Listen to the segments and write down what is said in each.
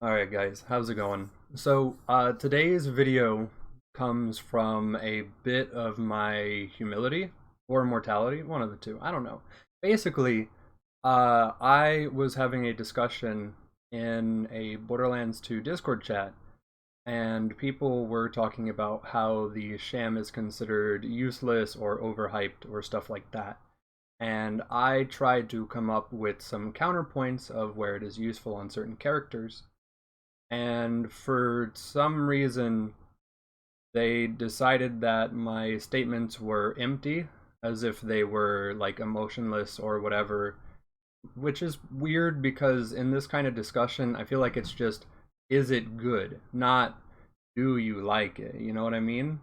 Alright guys, how's it going? So today's video comes from a bit of my humility or mortality, one of the two, I don't know. Basically, I was having a discussion in a Borderlands 2 Discord chat, and people were talking about how the sham is considered useless or overhyped or stuff like that. And I tried to come up with some counterpoints of where it is useful on certain characters, and for some reason they decided that my statements were empty, as if they were like emotionless or whatever, which is weird because in this kind of discussion I feel like it's just, is it good, not do you like it, you know what I mean?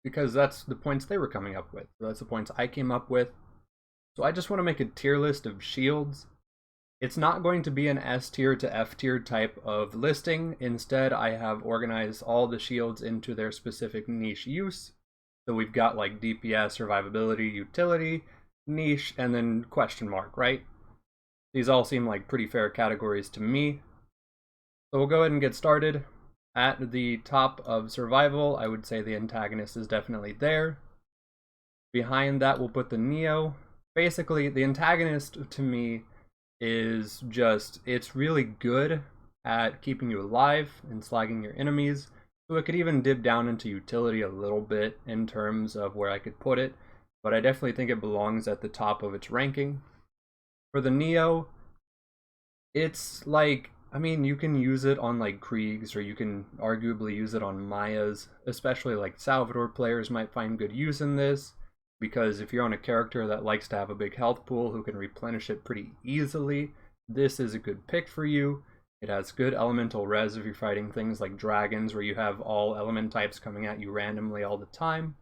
Because that's the points they were coming up with, that's the points I came up with. So I just want to make a tier list of shields. It's not going to be an S tier to F tier type of listing. Instead, I have organized all the shields into their specific niche use. So we've got like DPS, survivability, utility, niche, and then question mark, right? These all seem like pretty fair categories to me. So we'll go ahead and get started. At the top of survival, I would say the antagonist is definitely there. Behind that, we'll put the Neo. Basically, the antagonist to me is just, it's really good at keeping you alive and slagging your enemies, so it could even dip down into utility a little bit in terms of where I could put it, but I definitely think it belongs at the top of its ranking. For the Neo, it's like, I mean, you can use it on like Kriegs, or you can arguably use it on Mayas, especially like Salvador players might find good use in this, because if you're on a character that likes to have a big health pool who can replenish it pretty easily, this is a good pick for you. It has good elemental res if you're fighting things like dragons where you have all element types coming at you randomly all the time.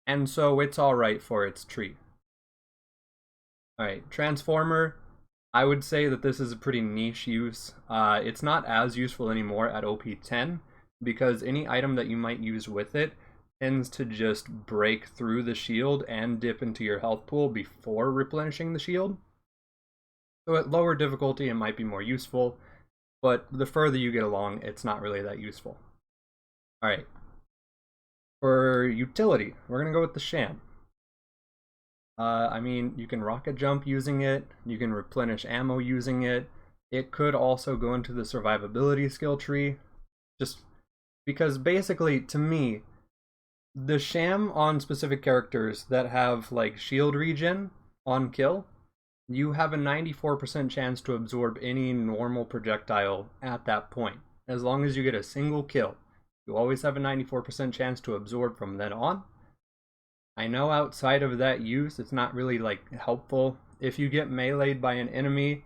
And so it's alright for its tree. Alright, Transformer, I would say that this is a pretty niche use. It's not as useful anymore at OP 10, because any item that you might use with it tends to just break through the shield and dip into your health pool before replenishing the shield. So at lower difficulty it might be more useful, but the further you get along, it's not really that useful. Alright. For utility, we're gonna go with the Sham. I mean, you can rocket jump using it, you can replenish ammo using it. It could also go into the survivability skill tree, just because basically, to me, the sham on specific characters that have like shield regen on kill, you have a 94% chance to absorb any normal projectile at that point. As long as you get a single kill, you always have a 94% chance to absorb from then on. I know outside of that use, it's not really like helpful. If you get meleeed by an enemy,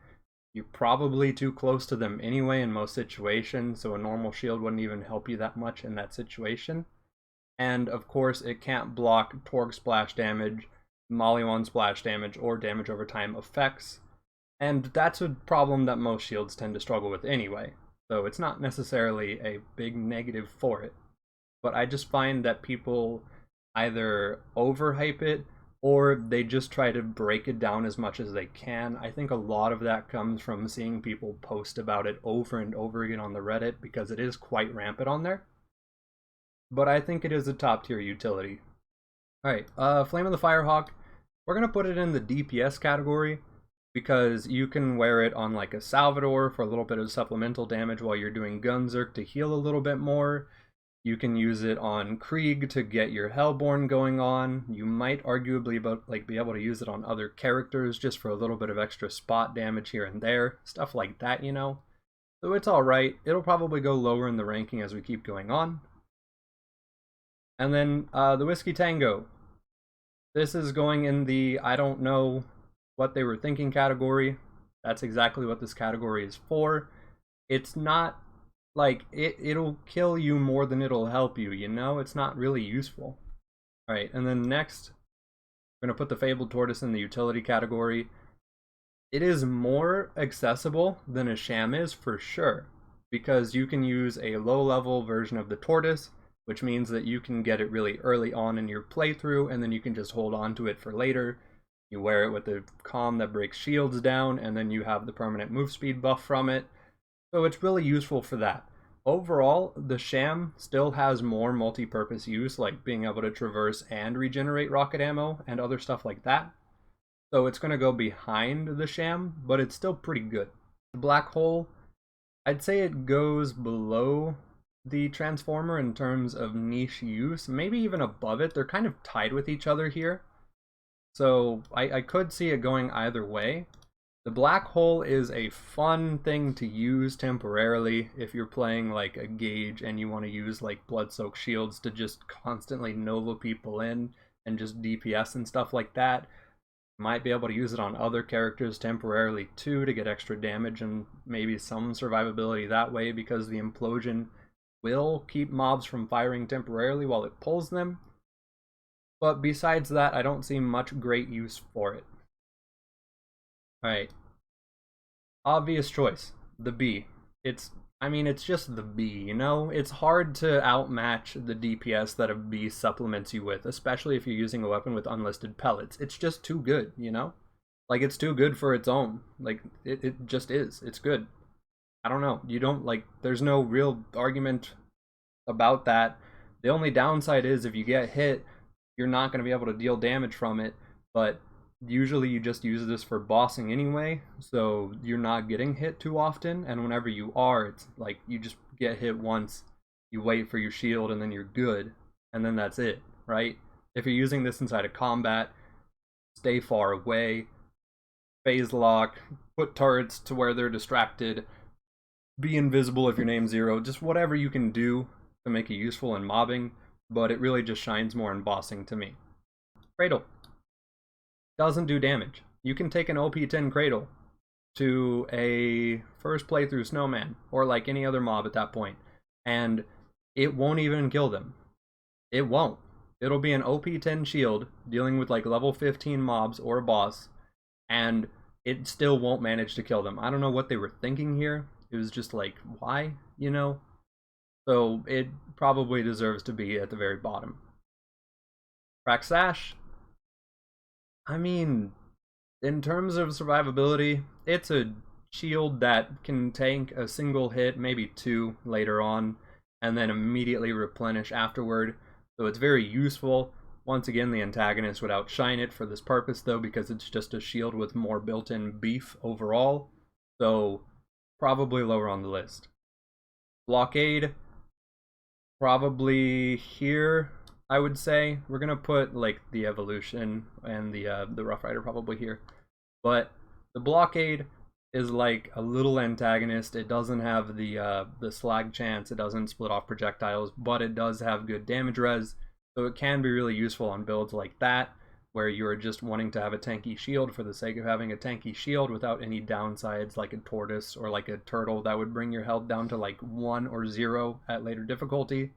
you're probably too close to them anyway in most situations, so a normal shield wouldn't even help you that much in that situation. And of course, it can't block Torgue splash damage, Maliwan splash damage, or damage over time effects. And that's a problem that most shields tend to struggle with anyway, so it's not necessarily a big negative for it. But I just find that people either overhype it or they just try to break it down as much as they can. I think a lot of that comes from seeing people post about it over and over again on the Reddit, because it is quite rampant on there. But I think it is a top tier utility. Alright, Flame of the Firehawk, we're going to put it in the DPS category, because you can wear it on like a Salvador for a little bit of supplemental damage while you're doing Gunzerk to heal a little bit more. You can use it on Krieg to get your Hellborn going on. You might arguably be able to use it on other characters just for a little bit of extra spot damage here and there. Stuff like that, you know. So it's alright. It'll probably go lower in the ranking as we keep going on. And then the Whiskey Tango. This is going in the I don't know what they were thinking category. That's exactly what this category is for. It's not like, it'll kill you more than it'll help you, you know? It's not really useful. Alright, and then next, we're going to put the Fabled Tortoise in the utility category. It is more accessible than a sham is, for sure, because you can use a low-level version of the Tortoise, which means that you can get it really early on in your playthrough, and then you can just hold on to it for later. You wear it with the comm that breaks shields down, and then you have the permanent move speed buff from it. So it's really useful for that. Overall, the Sham still has more multi-purpose use, like being able to traverse and regenerate rocket ammo and other stuff like that. So it's going to go behind the Sham, but it's still pretty good. The Black Hole, I'd say it goes below the Transformer in terms of niche use, maybe even above it. They're kind of tied with each other here. So I could see it going either way. The Black Hole is a fun thing to use temporarily if you're playing like a gauge and you want to use like Blood-Soaked Shields to just constantly Nova people in and just DPS and stuff like that. Might be able to use it on other characters temporarily too to get extra damage and maybe some survivability that way, because the implosion will keep mobs from firing temporarily while it pulls them. But besides that, I don't see much great use for it. Alright. Obvious choice. The B. It's just the B, you know? It's hard to outmatch the DPS that a B supplements you with, especially if you're using a weapon with unlisted pellets. It's just too good, you know? Like, it's too good for its own. Like, it just is. It's good. I don't know. You don't, like, there's no real argument about that. The only downside is if you get hit, you're not going to be able to deal damage from it, but usually you just use this for bossing anyway, so you're not getting hit too often, and whenever you are, it's like you just get hit once, you wait for your shield, and then you're good, and then that's it, right? If you're using this inside of combat, stay far away, phase lock, put turrets to where they're distracted, be invisible if your name's Zero, just whatever you can do to make it useful in mobbing, but it really just shines more in bossing to me. Cradle. Doesn't do damage. You can take an OP10 Cradle to a first playthrough Snowman, or like any other mob at that point, and it won't even kill them. It won't. It'll be an OP10 shield dealing with like level 15 mobs or a boss, and it still won't manage to kill them. I don't know what they were thinking here. It was just like, why, you know? So it probably deserves to be at the very bottom. Crack Sash. I mean, in terms of survivability, it's a shield that can tank a single hit, maybe two later on, and then immediately replenish afterward. So it's very useful. Once again, the antagonist would outshine it for this purpose, though, because it's just a shield with more built-in beef overall. So probably lower on the list. Blockade, probably here, I would say. We're gonna put like the evolution and the Rough Rider probably here, but the Blockade is like a little antagonist. It doesn't have the slag chance. It doesn't split off projectiles, but it does have good damage res, so it can be really useful on builds like that, where you're just wanting to have a tanky shield for the sake of having a tanky shield without any downsides, like a tortoise or like a turtle that would bring your health down to like 1 or 0 at later difficulty.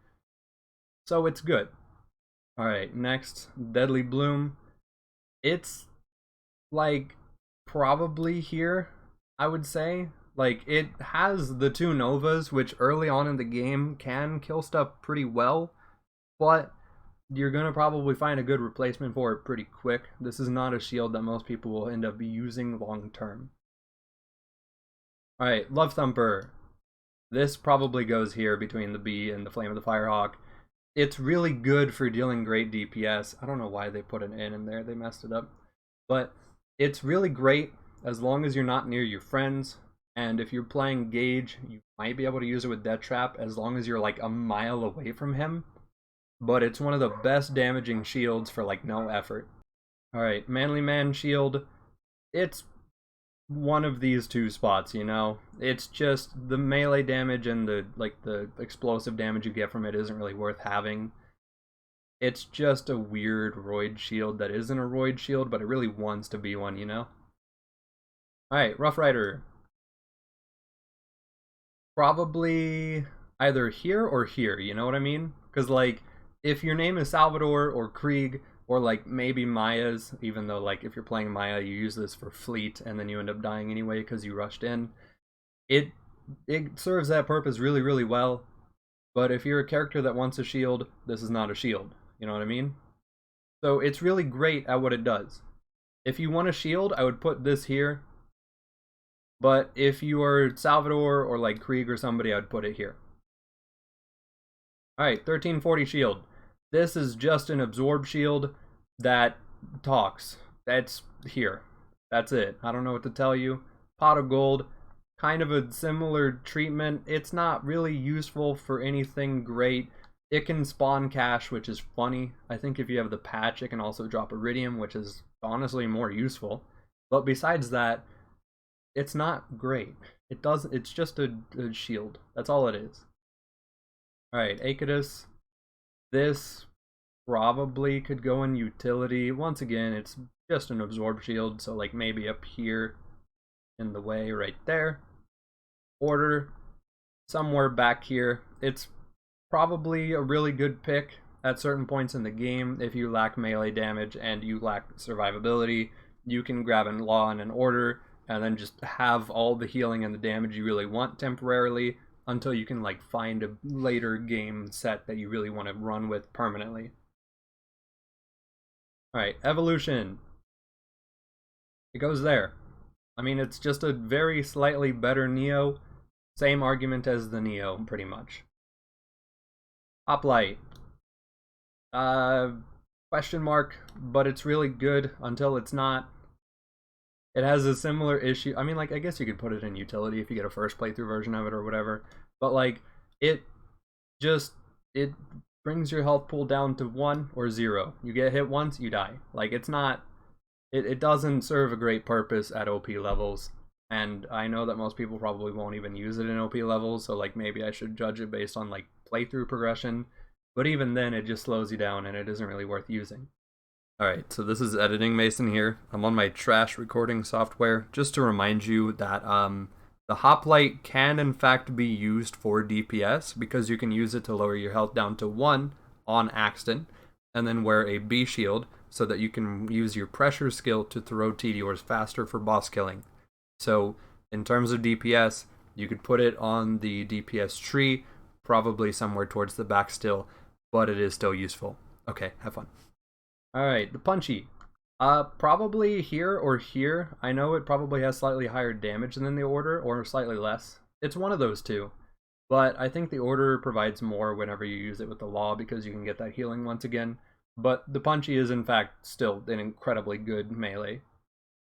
So it's good. Alright, next, Deadly Bloom. It's like probably here, I would say. Like, it has the 2 Novas, which early on in the game can kill stuff pretty well, but you're gonna probably find a good replacement for it pretty quick. This is not a shield that most people will end up using long term. Alright, Love Thumper. This probably goes here between the B and the Flame of the Firehawk. It's really good for dealing great DPS. I don't know why they put an N in there, they messed it up. But it's really great as long as you're not near your friends. And if you're playing Gauge, you might be able to use it with Death Trap as long as you're like a mile away from him. But it's one of the best damaging shields for like no effort. Alright, Manly Man Shield. It's one of these 2 spots, you know? It's just the melee damage and the explosive damage you get from it isn't really worth having. It's just a weird roid shield that isn't a roid shield, but it really wants to be one, you know? Alright, Rough Rider. Probably either here or here, you know what I mean? Because, like, if your name is Salvador or Krieg, or like maybe Maya's, even though like if you're playing Maya you use this for fleet and then you end up dying anyway because you rushed in, it serves that purpose really, really well. But if you're a character that wants a shield, this is not a shield, you know what I mean? So it's really great at what it does. If you want a shield, I would put this here. But if you are Salvador or like Krieg or somebody, I'd put it here. Alright, 1340 shield. This is just an absorb shield that talks. That's here. That's it. I don't know what to tell you. Pot of gold. Kind of a similar treatment. It's not really useful for anything great. It can spawn cash, which is funny. I think if you have the patch, it can also drop iridium, which is honestly more useful. But besides that, it's not great. It's just a shield. That's all it is. Alright, Achatus. This probably could go in utility. Once again, it's just an absorb shield, so like maybe up here in the way right there. Order somewhere back here. It's probably a really good pick at certain points in the game. If you lack melee damage and you lack survivability, you can grab an law and an order and then just have all the healing and the damage you really want temporarily until you can like find a later game set that you really want to run with permanently. Alright, evolution. It goes there. I mean, it's just a very slightly better Neo. Same argument as the Neo, pretty much. Hoplite. Question mark, but it's really good until it's not. It has a similar issue. I mean, like, I guess you could put it in utility if you get a first playthrough version of it or whatever. But, like, it brings your health pool down to 1 or 0. You get hit once, you die. Like, it's not... It doesn't serve a great purpose at OP levels. And I know that most people probably won't even use it in OP levels, so, like, maybe I should judge it based on, like, playthrough progression. But even then, it just slows you down, and it isn't really worth using. Alright, so this is Editing Mason here. I'm on my trash recording software. Just to remind you that the Hoplite can in fact be used for DPS, because you can use it to lower your health down to 1 on Axton, and then wear a B shield, so that you can use your pressure skill to throw Tediors faster for boss killing. So, in terms of DPS, you could put it on the DPS tree, probably somewhere towards the back still, but it is still useful. Okay, have fun. Alright, the Punchy. Probably here or here. I know it probably has slightly higher damage than the Order, or slightly less. It's one of those two. But I think the Order provides more whenever you use it with the Law, because you can get that healing once again. But the Punchy is in fact still an incredibly good melee.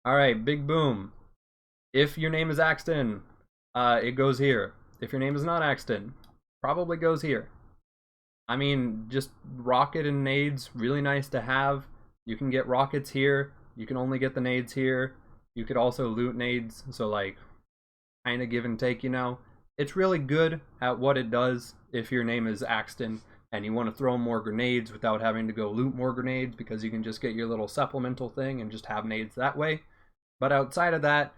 Alright, Big Boom. If your name is Axton, it goes here. If your name is not Axton, probably goes here. I mean, just rocket and nades, really nice to have. You can get rockets here. You can only get the nades here. You could also loot nades, so like, kind of give and take, you know. It's really good at what it does if your name is Axton and you want to throw more grenades without having to go loot more grenades, because you can just get your little supplemental thing and just have nades that way. But outside of that,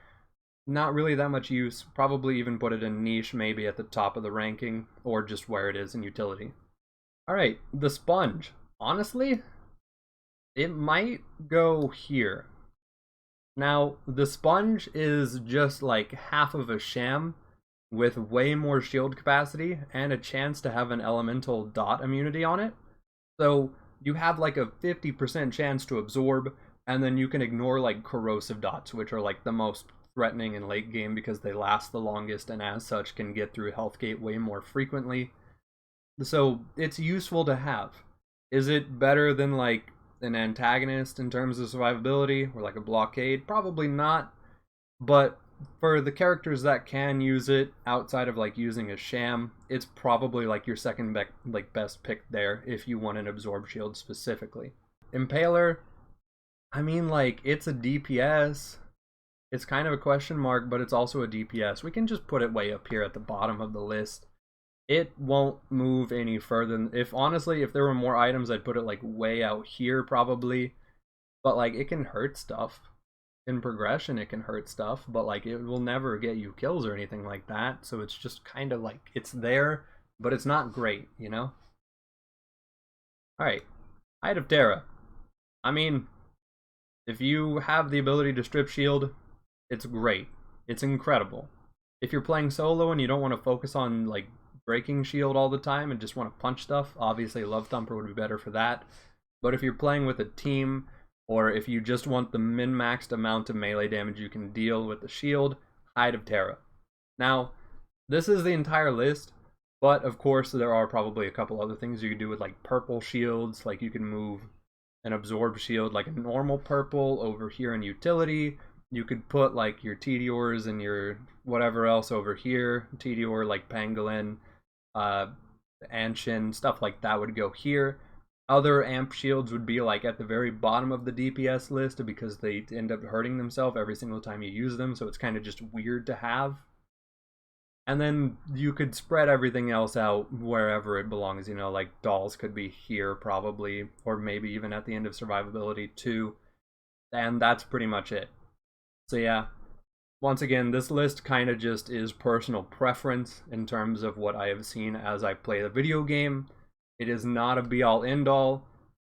not really that much use. Probably even put it in niche, maybe at the top of the ranking, or just where it is in utility. Alright, the Sponge. Honestly, it might go here. Now, the Sponge is just like half of a sham with way more shield capacity and a chance to have an elemental dot immunity on it. So you have like a 50% chance to absorb, and then you can ignore like corrosive dots, which are like the most threatening in late game because they last the longest and as such can get through health gate way more frequently. So it's useful to have. Is it better than like an antagonist in terms of survivability, or like a Blockade? Probably not. But for the characters that can use it outside of like using a sham, it's probably like your second best pick there if you want an absorb shield specifically. Impaler, I mean, like, it's a DPS. It's kind of a question mark, but it's also a DPS. We can just put it way up here at the bottom of the list. It won't move any further. Honestly, if there were more items, I'd put it like way out here probably. But like, it can hurt stuff. In progression, it can hurt stuff, but like, it will never get you kills or anything like that. So it's just kind of like, it's there, but it's not great, you know? Alright, Height of Terra. I mean, if you have the ability to strip shield, it's great. It's incredible. If you're playing solo and you don't want to focus on like breaking shield all the time and just want to punch stuff, obviously Love Thumper would be better for that. But if you're playing with a team, or if you just want the min-maxed amount of melee damage you can deal with the shield, Hide of Terra. Now, this is the entire list, but of course there are probably a couple other things you could do with like purple shields. Like you can move an absorb shield like a normal purple over here in utility. You could put like your Tediors and your whatever else over here. Tedior like Pangolin, Anshin, stuff like that would go here. Other amp shields would be like at the very bottom of the DPS list because they end up hurting themselves every single time you use them, so it's kind of just weird to have. And then you could spread everything else out wherever it belongs, you know, like dolls could be here probably, or maybe even at the end of survivability too. And that's pretty much it. So yeah, once again, this list kind of just is personal preference in terms of what I have seen as I play the video game. It is not a be-all end-all.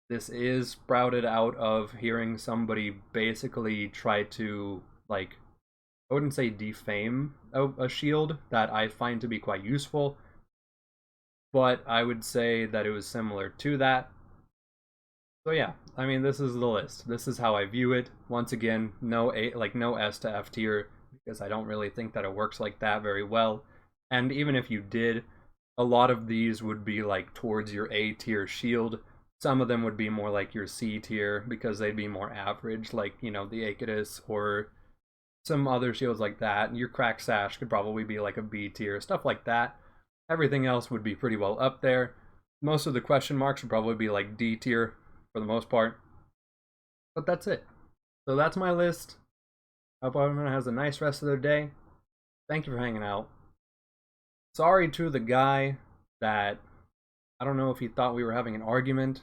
This is sprouted out of hearing somebody basically try to, like, I wouldn't say defame a shield that I find to be quite useful, but I would say that it was similar to that. So yeah, I mean, this is the list. This is how I view it. Once again, no S to F tier, because I don't really think that it works like that very well. And even if you did, a lot of these would be like towards your A tier shield. Some of them would be more like your C tier because they'd be more average, like, you know, the Achatus or some other shields like that. Your crack Sash could probably be like a B tier, stuff like that. Everything else would be pretty well up there. Most of the question marks would probably be like D tier for the most part. But that's it. So that's my list. Hope everyone has a nice rest of their day. Thank you for hanging out. Sorry to the guy that, I don't know if he thought we were having an argument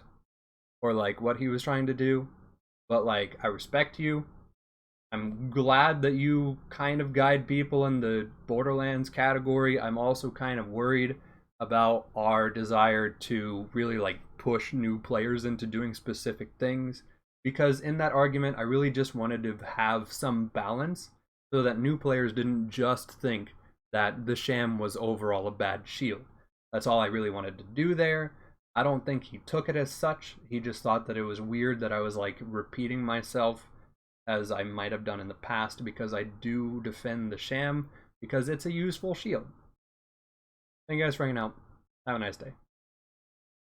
or like what he was trying to do, but like, I respect you. I'm glad that you kind of guide people in the Borderlands category. I'm also kind of worried about our desire to really like push new players into doing specific things, because in that argument I really just wanted to have some balance so that new players didn't just think that the Sham was overall a bad shield. That's all I really wanted to do there. I don't think he took it as such. He just thought that it was weird that I was like repeating myself as I might have done in the past, because I do defend the Sham because it's a useful shield. Thank you guys for hanging out. Have a nice day.